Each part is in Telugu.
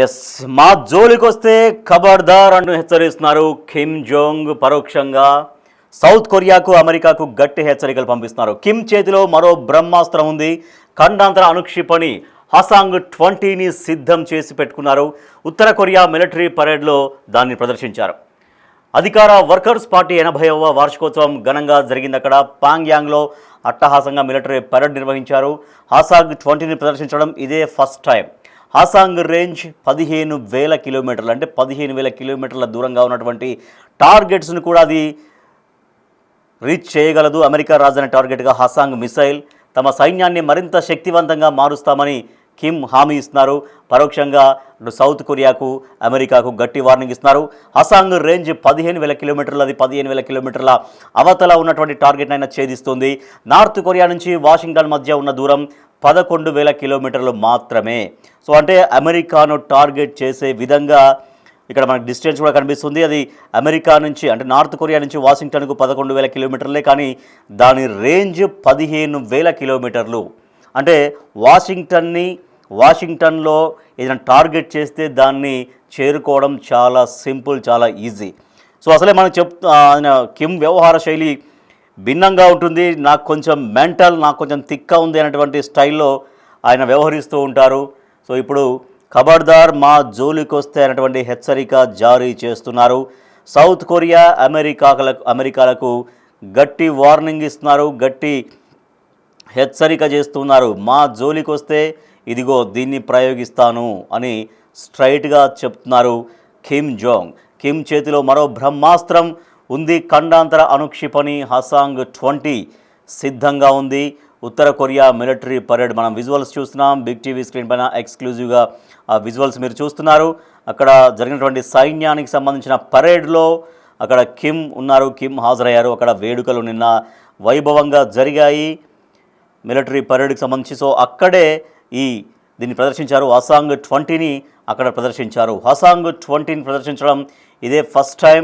ఎస్ మా జోలికొస్తే ఖబర్దార్ అంటూ హెచ్చరిస్తున్నారు కిమ్ జోంగ్. పరోక్షంగా సౌత్ కొరియాకు అమెరికాకు గట్టి హెచ్చరికలు పంపిస్తున్నారు. కిమ్ చేతిలో మరో బ్రహ్మాస్త్రం ఉంది. ఖండాంతర అణుక్షిపణి హసాంగ్ 20ని సిద్ధం చేసి పెట్టుకున్నారు. ఉత్తర కొరియా మిలిటరీ పరేడ్లో దాన్ని ప్రదర్శించారు. అధికార వర్కర్స్ పార్టీ 80వ వార్షికోత్సవం ఘనంగా జరిగింది. అక్కడ పాంగ్యాంగ్లో అట్టహాసంగా మిలిటరీ పరేడ్ నిర్వహించారు. హసాంగ్ 20ని ప్రదర్శించడం ఇదే ఫస్ట్ టైం. హసాంగ్ రేంజ్ 15,000 కిలోమీటర్లు, అంటే 15,000 కిలోమీటర్ల దూరంగా ఉన్నటువంటి టార్గెట్స్ను కూడా అది రీచ్ చేయగలదు. అమెరికా రాజధాని టార్గెట్గా హసాంగ్ మిసైల్. తమ సైన్యాన్ని మరింత శక్తివంతంగా మారుస్తామని కిమ్ హామీ ఇస్తున్నారు. పరోక్షంగా సౌత్ కొరియాకు అమెరికాకు గట్టి వార్నింగ్ ఇస్తున్నారు. హసాంగ్ రేంజ్ 15,000 కిలోమీటర్లు. అది 15,000 కిలోమీటర్ల అవతల ఉన్నటువంటి టార్గెట్ అయినా ఛేదిస్తుంది. నార్త్ కొరియా నుంచి వాషింగ్టన్ మధ్య ఉన్న దూరం 11,000 కిలోమీటర్లు మాత్రమే. సో అంటే అమెరికాను టార్గెట్ చేసే విధంగా ఇక్కడ మనకు డిస్టెన్స్ కూడా కనిపిస్తుంది. అది అమెరికా నుంచి, అంటే నార్త్ కొరియా నుంచి వాషింగ్టన్కు 11,000 కిలోమీటర్లే, కానీ దాని రేంజ్ 15,000 కిలోమీటర్లు. అంటే వాషింగ్టన్లో ఏదైనా టార్గెట్ చేస్తే దాన్ని చేరుకోవడం చాలా సింపుల్, చాలా ఈజీ. సో అసలే మనకు కిమ్ వ్యవహార శైలి భిన్నంగా ఉంటుంది. నాకు కొంచెం మెంటల్, నాకు కొంచెం తిక్కా ఉంది అనేటువంటి స్టైల్లో ఆయన వ్యవహరిస్తూ ఉంటారు. సో ఇప్పుడు ఖబర్దార్ మా జోలికొస్తే అనేటువంటి హెచ్చరిక జారీ చేస్తున్నారు. సౌత్ కొరియా అమెరికాలకు గట్టి వార్నింగ్ ఇస్తున్నారు, గట్టి హెచ్చరిక చేస్తున్నారు. మా జోలికొస్తే ఇదిగో దీన్ని ప్రయోగిస్తాను అని స్ట్రైట్గా చెప్తున్నారు కిమ్ జోంగ్. కిమ్ చేతిలో మరో బ్రహ్మాస్త్రం ఉంది. ఖండాంతర అణుక్షిపణి హసాంగ్ 20 సిద్ధంగా ఉంది. ఉత్తర కొరియా మిలిటరీ పరేడ్ మనం విజువల్స్ చూస్తున్నాం. బిగ్ టీవీ స్క్రీన్ పైన ఎక్స్క్లూజివ్గా ఆ విజువల్స్ మీరు చూస్తున్నారు. అక్కడ జరిగినటువంటి సైన్యానికి సంబంధించిన పరేడ్లో అక్కడ కిమ్ ఉన్నారు, కిమ్ హాజరయ్యారు. అక్కడ వేడుకలు నిన్న వైభవంగా జరిగాయి మిలిటరీ పరేడ్కి సంబంధించి. సో అక్కడే దీన్ని ప్రదర్శించారు. హసాంగ్ 20ని అక్కడ ప్రదర్శించారు. హసాంగ్ 20ని ప్రదర్శించడం ఇదే ఫస్ట్ టైం.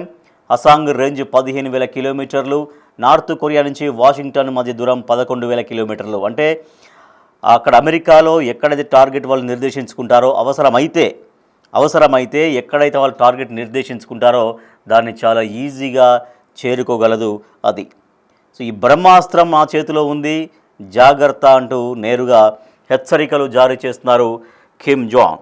హసాంగ్ రేంజ్ 15,000 కిలోమీటర్లు. నార్త్ కొరియా నుంచి వాషింగ్టన్ మధ్య దూరం 11,000 కిలోమీటర్లు. అంటే అక్కడ అమెరికాలో ఎక్కడైతే టార్గెట్ వాళ్ళు నిర్దేశించుకుంటారో, అవసరమైతే ఎక్కడైతే వాళ్ళు టార్గెట్ నిర్దేశించుకుంటారో దాన్ని చాలా ఈజీగా చేరుకోగలదు అది. సో ఈ బ్రహ్మాస్త్రం మా చేతిలో ఉంది, జాగ్రత్త అంటూ నేరుగా హెచ్చరికలు జారీ చేస్తున్నారు కిమ్ జాంగ్.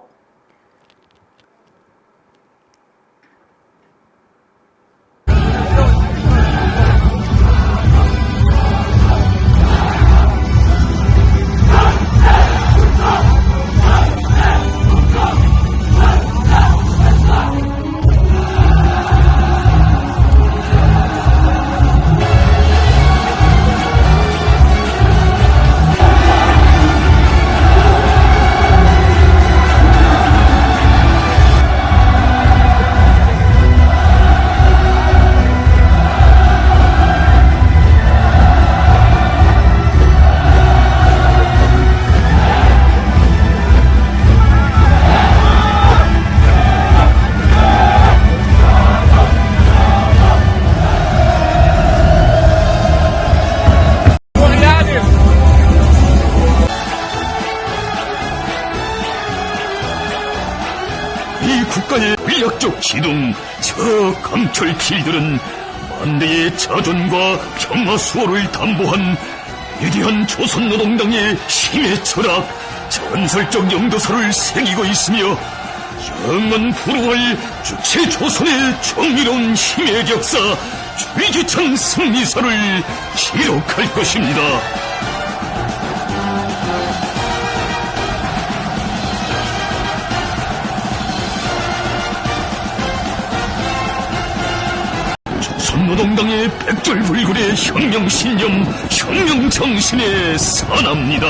국가의 전략적 기동, 저 강철 길들은 만대의 자존과 평화 수호를 담보한 위대한 조선노동당의 힘의 철학, 전설적 영도사를 새기고 있으며 영원 불후할 주체 조선의 정의로운 힘의 격사, 줄기찬 승리사를 기록할 것입니다. 조선노동당의 백절불굴의 혁명신념, 혁명정신에 산합니다.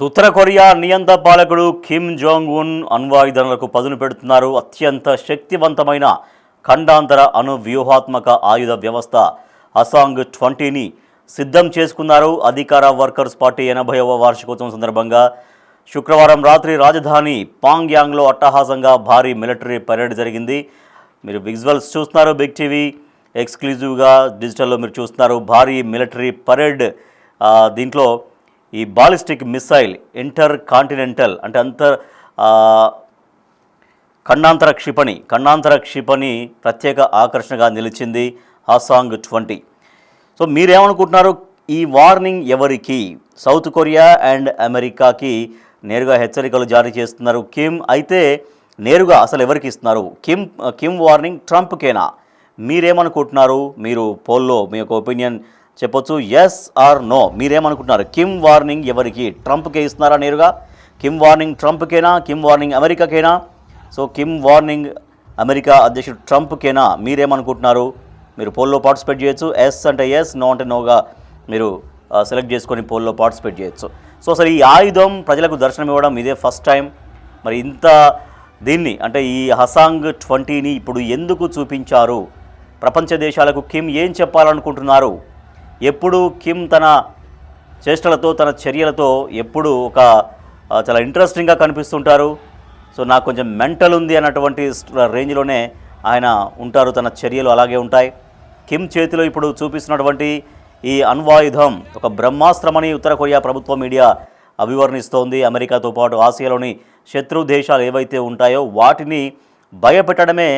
ఉత్తర కొరియా నియంత పాలకుడు కిమ్ జోంగ్ ఉన్ అణ్వాయుధాలకు పదును పెడుతున్నారు. అత్యంత శక్తివంతమైన ఖండాంతర అణు వ్యూహాత్మక ఆయుధ వ్యవస్థ హసాంగ్ 20ని సిద్ధం చేసుకున్నారు. అధికార వర్కర్స్ పార్టీ 80వ వార్షికోత్సవం సందర్భంగా శుక్రవారం రాత్రి రాజధాని పాంగ్యాంగ్లో అట్టహాసంగా భారీ మిలిటరీ పరేడ్ జరిగింది. మీరు విజువల్స్ చూస్తున్నారు, బిగ్ టీవీ ఎక్స్క్లూజివ్గా డిజిటల్లో మీరు చూస్తున్నారు. భారీ మిలిటరీ పరేడ్, దీంట్లో ఈ బాలిస్టిక్ మిసైల్ ఇంటర్ కాంటినెంటల్ అంటే ఖండాంతర క్షిపణి ప్రత్యేక ఆకర్షణగా నిలిచింది హసాంగ్ 20. సో మీరేమనుకుంటున్నారు? ఈ వార్నింగ్ ఎవరికి? సౌత్ కొరియా అండ్ అమెరికాకి నేరుగా హెచ్చరికలు జారీ చేస్తున్నారు కిమ్. అయితే నేరుగా అసలు ఎవరికి ఇస్తున్నారు? కిమ్ వార్నింగ్ ట్రంప్కేనా? మీరేమనుకుంటున్నారు? మీరు పోల్లో మీ యొక్క ఒపీనియన్ చెప్పొచ్చు, ఎస్ ఆర్ నో. మీరేమనుకుంటున్నారు? కిమ్ వార్నింగ్ ఎవరికి? ట్రంప్కే ఇస్తున్నారా నేరుగా? కిమ్ వార్నింగ్ ట్రంప్కేనా? కిమ్ వార్నింగ్ అమెరికాకేనా? సో కిమ్ వార్నింగ్ అమెరికా అధ్యక్షుడు ట్రంప్కేనా? మీరేమనుకుంటున్నారు? మీరు పోల్లో పార్టిసిపేట్ చేయొచ్చు. ఎస్ అంటే ఎస్, నో అంటే నోగా మీరు సెలెక్ట్ చేసుకొని పోల్లో పార్టిసిపేట్ చేయొచ్చు. సో అసలు ఈ ఆయుధం ప్రజలకు దర్శనం ఇవ్వడం ఇదే ఫస్ట్ టైం. మరి ఇంత దీన్ని అంటే ఈ హసాంగ్ 20ని ఇప్పుడు ఎందుకు చూపించారు? ప్రపంచ దేశాలకు కిమ్ ఏం చెప్పాలనుకుంటున్నారు? ఎప్పుడు కిమ్ తన చేష్టలతో తన చర్యలతో ఎప్పుడు ఒక చాలా ఇంట్రెస్టింగ్గా కనిపిస్తుంటారు. సో నాకు కొంచెం మెంటల్ ఉంది అన్నటువంటి రేంజ్లోనే ఆయన ఉంటారు, తన చర్యలు అలాగే ఉంటాయి. కిమ్ చేతిలో ఇప్పుడు చూపిస్తున్నటువంటి ఈ అణ్వాయుధం ఒక బ్రహ్మాస్త్రమని ఉత్తర కొరియా ప్రభుత్వ మీడియా అభివర్ణిస్తోంది. అమెరికాతో పాటు ఆసియాలోని శత్రు దేశాలు ఏవైతే ఉంటాయో వాటిని భయపెట్టడమే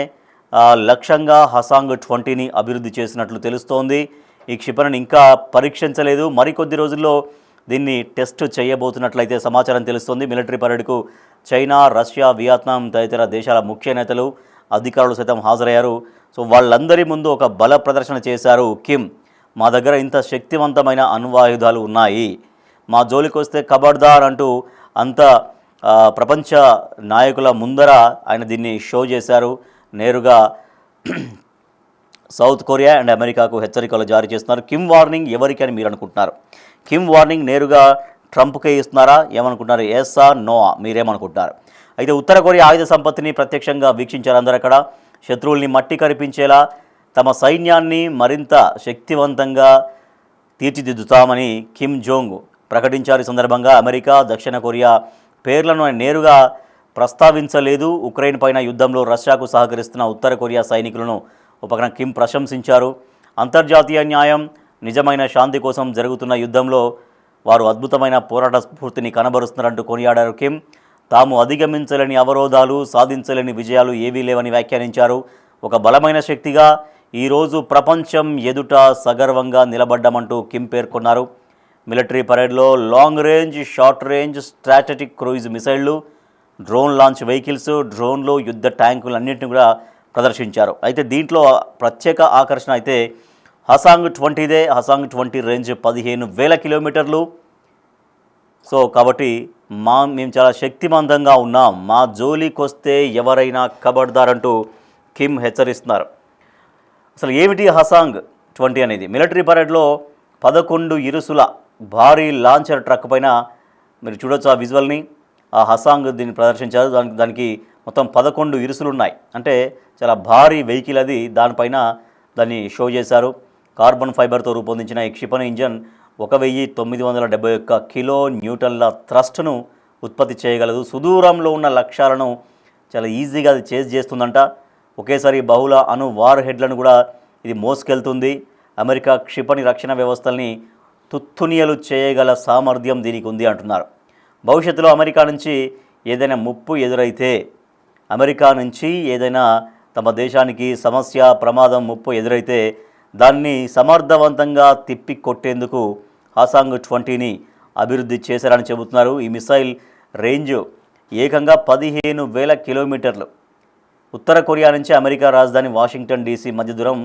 లక్ష్యంగా హసాంగ్ 20ని అభివృద్ధి చేసినట్లు తెలుస్తోంది. ఈ క్షిపణిని ఇంకా పరీక్షించలేదు, మరికొద్ది రోజుల్లో దీన్ని టెస్ట్ చేయబోతున్నట్లయితే సమాచారం తెలుస్తోంది. మిలిటరీ పరేడ్కు చైనా, రష్యా, వియత్నాం తదితర దేశాల ముఖ్య నేతలు, అధికారులు సైతం హాజరయ్యారు. సో వాళ్ళందరి ముందు ఒక బల ప్రదర్శన చేశారు కిమ్. మా దగ్గర ఇంత శక్తివంతమైన అణ్వాయుధాలు ఉన్నాయి, మా జోలికి వస్తే ఖబర్దార్ అంటూ అంత ప్రపంచ నాయకుల ముందర ఆయన దీన్ని షో చేశారు. నేరుగా సౌత్ కొరియా అండ్ అమెరికాకు హెచ్చరికలు జారీ చేస్తున్నారు. కిమ్ వార్నింగ్ ఎవరికి అని మీరు అనుకుంటున్నారు? కిమ్ వార్నింగ్ నేరుగా ట్రంప్కే ఇస్తున్నారా? ఏమనుకుంటున్నారు? Yes or no? మీరేమనుకుంటున్నారు? అయితే ఉత్తర కొరియా ఆయుధ సంపత్తిని ప్రత్యక్షంగా వీక్షించారు అందరూ. అక్కడ శత్రువుల్ని మట్టి కరిపించేలా తమ సైన్యాన్ని మరింత శక్తివంతంగా తీర్చిదిద్దుతామని కిమ్ జోంగ్ ప్రకటించారు. ఈ సందర్భంగా అమెరికా, దక్షిణ కొరియా పేర్లను నేరుగా ప్రస్తావించలేదు. ఉక్రెయిన్ పైన యుద్ధంలో రష్యాకు సహకరిస్తున్న ఉత్తర కొరియా సైనికులను ఉపకరణ కిమ్ ప్రశంసించారు. అంతర్జాతీయ న్యాయం, నిజమైన శాంతి కోసం జరుగుతున్న యుద్ధంలో వారు అద్భుతమైన పోరాట స్ఫూర్తిని కనబరుస్తున్నారంటూ కొనియాడారు కిమ్. తాము అధిగమించలేని అవరోధాలు, సాధించలేని విజయాలు ఏవీ లేవని వ్యాఖ్యానించారు. ఒక బలమైన శక్తిగా ఈరోజు ప్రపంచం ఎదుట సగర్వంగా నిలబడ్డామంటూ కిమ్ పేర్కొన్నారు. మిలిటరీ పరేడ్లో long range, short range strategic cruise మిసైళ్లు, డ్రోన్ లాంచ్ వెహికల్స్, డ్రోన్లు, యుద్ధ ట్యాంకులు అన్నింటినీ కూడా ప్రదర్శించారు. అయితే దీంట్లో ప్రత్యేక ఆకర్షణ అయితే హసాంగ్ 20దే. హసాంగ్ 20 రేంజ్ 15,000 కిలోమీటర్లు. సో కాబట్టి మేము చాలా శక్తివంతంగా ఉన్నాం, మా జోలికొస్తే ఎవరైనా ఖబర్దార్ అంటూ కిమ్ హెచ్చరిస్తున్నారు. అసలు ఏమిటి హసాంగ్ 20 అనేది? మిలిటరీ పరేడ్లో 11 ఇరుసుల భారీ లాంచర్ ట్రక్ పైన మీరు చూడొచ్చు ఆ విజువల్ని. ఆ హసాంగ్ దీన్ని ప్రదర్శించారు. దానికి మొత్తం 11 ఇరుసులు ఉన్నాయి. అంటే చాలా భారీ వెహికల్ అది. దానిపైన దాన్ని షో చేశారు. కార్బన్ ఫైబర్తో రూపొందించిన ఈ క్షిపణి ఇంజన్ 1971 కిలో న్యూటన్ల థ్రస్ట్ను ఉత్పత్తి చేయగలదు. సుదూరంలో ఉన్న లక్ష్యాలను చాలా ఈజీగా అది చేజ్ చేస్తుందంట. ఒకేసారి బహుళ అణు వార్ హెడ్లను కూడా ఇది మోసుకెళ్తుంది. అమెరికా క్షిపణి రక్షణ వ్యవస్థల్ని తుత్తునియలు చేయగల సామర్థ్యం దీనికి ఉంది అంటున్నారు. భవిష్యత్తులో అమెరికా నుంచి ఏదైనా ముప్పు ఎదురైతే, అమెరికా నుంచి ఏదైనా తమ దేశానికి సమస్య, ప్రమాదం, ముప్పు ఎదురైతే దాన్ని సమర్థవంతంగా తిప్పి కొట్టేందుకు హసాంగ్ 20ని అభివృద్ధి చేశారని చెబుతున్నారు. ఈ మిసైల్ రేంజ్ ఏకంగా 15,000 కిలోమీటర్లు. ఉత్తర కొరియా నుంచి అమెరికా రాజధాని వాషింగ్టన్ డీసీ మధ్య దూరం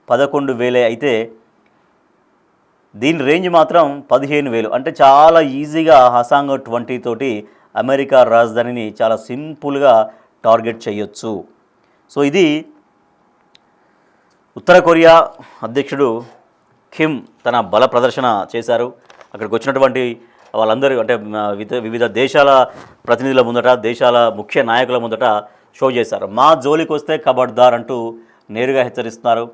11,000 అయితే దీని రేంజ్ మాత్రం 15,000. అంటే చాలా ఈజీగా హసాంగ్ 20 తోటి అమెరికా రాజధానిని చాలా సింపుల్గా టార్గెట్ చేయొచ్చు. సో ఇది ఉత్తర కొరియా అధ్యక్షుడు కిమ్ తన బల ప్రదర్శన చేశారు. అక్కడికి వచ్చినటువంటి వాళ్ళందరూ అంటే వివిధ దేశాల ప్రతినిధుల ముందట, దేశాల ముఖ్య నాయకుల ముందట షో చేశారు. మా జోలికి వస్తే ఖబర్దార్ అంటూ నేరుగా హెచ్చరిస్తున్నారు.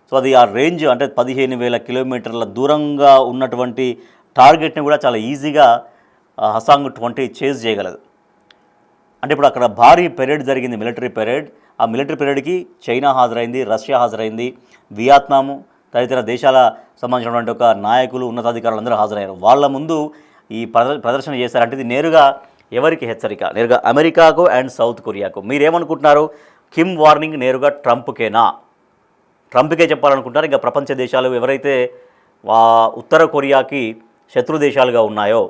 సో అది ఆ రేంజ్ అంటే 15,000 కిలోమీటర్ల దూరంగా ఉన్నటువంటి టార్గెట్ని కూడా చాలా ఈజీగా హసాంగ్ 20 చేజ్ చేయగలదు. అంటే ఇప్పుడు అక్కడ భారీ పెరేడ్ జరిగింది, మిలిటరీ పెరేడ్. ఆ మిలిటరీ పెరేడ్కి చైనా హాజరైంది, రష్యా హాజరైంది, వియత్నాము తదితర దేశాల సంబంధించినటువంటి ఒక నాయకులు, ఉన్నతాధికారులు అందరూ హాజరయ్యారు. వాళ్ళ ముందు ఈ ప్రదర్శన చేశారంటే ఇది నేరుగా ఎవరికి హెచ్చరిక? నేరుగా అమెరికాకు అండ్ సౌత్ కొరియాకు. మీరేమనుకుంటున్నారు? కిమ్ వార్నింగ్ నేరుగా ట్రంప్కేనా? ట్రంప్కే చెప్పాలనుకుంటున్నారు? ఇంకా ప్రపంచ దేశాలు ఎవరైతే ఉత్తర కొరియాకి శత్రు దేశాలుగా ఉన్నాయో,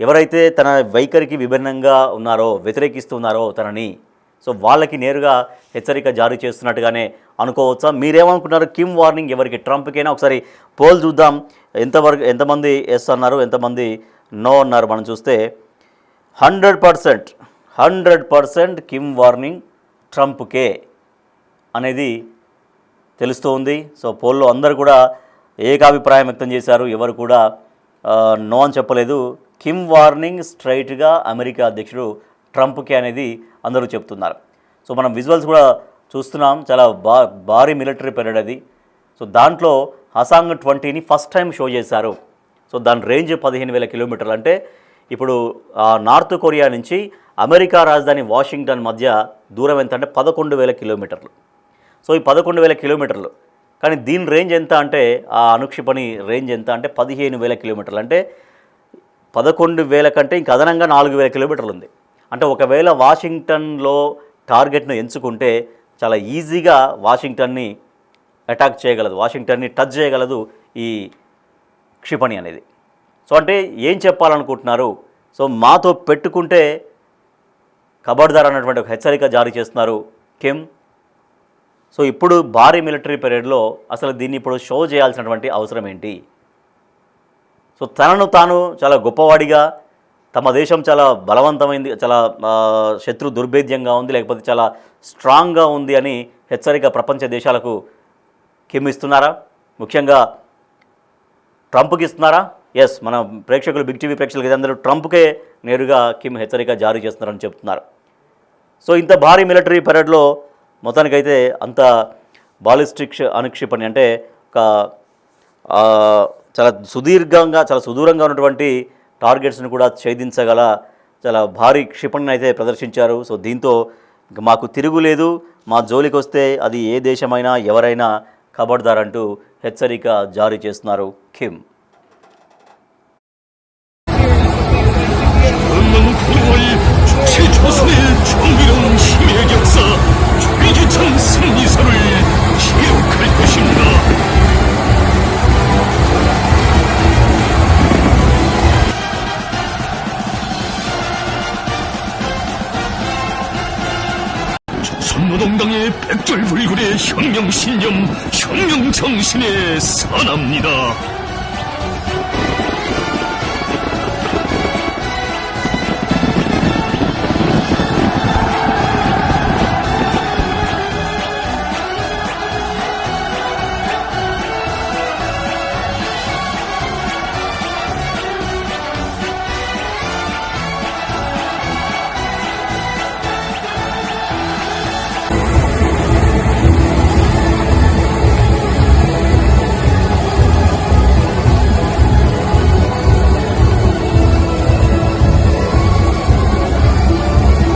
ఎవరైతే తన వైఖరికి విభిన్నంగా ఉన్నారో, వ్యతిరేకిస్తున్నారో తనని, సో వాళ్ళకి నేరుగా హెచ్చరిక జారీ చేస్తున్నట్టుగానే అనుకోవచ్చా? మీరేమనుకుంటున్నారు? కిమ్ వార్నింగ్ ఎవరికి? ట్రంప్కైనా? ఒకసారి పోల్ చూద్దాం. ఎంతమంది ఎస్ అన్నారు, ఎంతమంది నో అన్నారు. మనం చూస్తే 100% కిమ్ వార్నింగ్ ట్రంప్కే అనేది తెలుస్తూ ఉంది. సో పోల్లో అందరూ కూడా ఏకాభిప్రాయం వ్యక్తం చేశారు, ఎవరు కూడా నో అని చెప్పలేదు. కిమ్ వార్నింగ్ స్ట్రైట్గా అమెరికా అధ్యక్షుడు ట్రంప్కే అనేది అందరూ చెప్తున్నారు. సో మనం విజువల్స్ కూడా చూస్తున్నాం, చాలా భారీ మిలిటరీ పెరేడ్ అది. సో దాంట్లో హసాంగ్ 20ని ఫస్ట్ టైం షో చేశారు. సో దాని రేంజ్ 15,000 కిలోమీటర్లు. అంటే ఇప్పుడు నార్త్ కొరియా నుంచి అమెరికా రాజధాని వాషింగ్టన్ మధ్య దూరం ఎంత అంటే 11,000 కిలోమీటర్లు. సో ఈ 11,000 కిలోమీటర్లు, కానీ దీని రేంజ్ ఎంత అంటే, ఆ అనుక్షిపణి రేంజ్ ఎంత అంటే 15,000 కిలోమీటర్లు. అంటే 11,000 కంటే ఇంక అదనంగా 4,000 కిలోమీటర్లు ఉంది. అంటే ఒకవేళ వాషింగ్టన్లో టార్గెట్ను ఎంచుకుంటే చాలా ఈజీగా వాషింగ్టన్ని అటాక్ చేయగలదు, వాషింగ్టన్ని టచ్ చేయగలదు ఈ క్షిపణి అనేది. సో అంటే ఏం చెప్పాలనుకుంటున్నారు? సో మాతో పెట్టుకుంటే ఖబర్దార్ అన్నటువంటి ఒక హెచ్చరిక జారీ చేస్తున్నారు కిమ్. సో ఇప్పుడు భారీ మిలిటరీ పెరేడ్లో అసలు దీన్ని ఇప్పుడు షో చేయాల్సినటువంటి అవసరం ఏంటి? సో తనను తాను చాలా గొప్పవాడిగా, తమ దేశం చాలా బలవంతమైంది, చాలా శత్రు దుర్భేద్యంగా ఉంది, లేకపోతే చాలా స్ట్రాంగ్గా ఉంది అని హెచ్చరిక ప్రపంచ దేశాలకు కిమ్ ఇస్తున్నారా? ముఖ్యంగా ట్రంప్కి ఇస్తున్నారా? ఎస్, మన ప్రేక్షకులు, బిగ్ టీవీ ప్రేక్షకులు ఇదందరూ ట్రంప్కే నేరుగా కిమ్ హెచ్చరిక జారీ చేస్తున్నారని చెప్తున్నారు. సో ఇంత భారీ మిలిటరీ పెరేడ్లో మొత్తానికైతే అంత బాలిస్టిక్ అనుక్షిపణి అంటే ఒక చాలా సుదూరంగా ఉన్నటువంటి టార్గెట్స్ని కూడా ఛేదించగల చాలా భారీ క్షిపణిని అయితే ప్రదర్శించారు. సో దీంతో మాకు తిరుగులేదు, మా జోలికి వస్తే అది ఏ దేశమైనా ఎవరైనా ఖబర్దార్ అంటూ హెచ్చరిక జారీ చేస్తున్నారు కిమ్. 조선의 정의로운 힘의 역사, 위기천 승리사를 기록할 것입니다. 조선노동당의 백절불굴의 혁명신념, 혁명정신에 선합니다.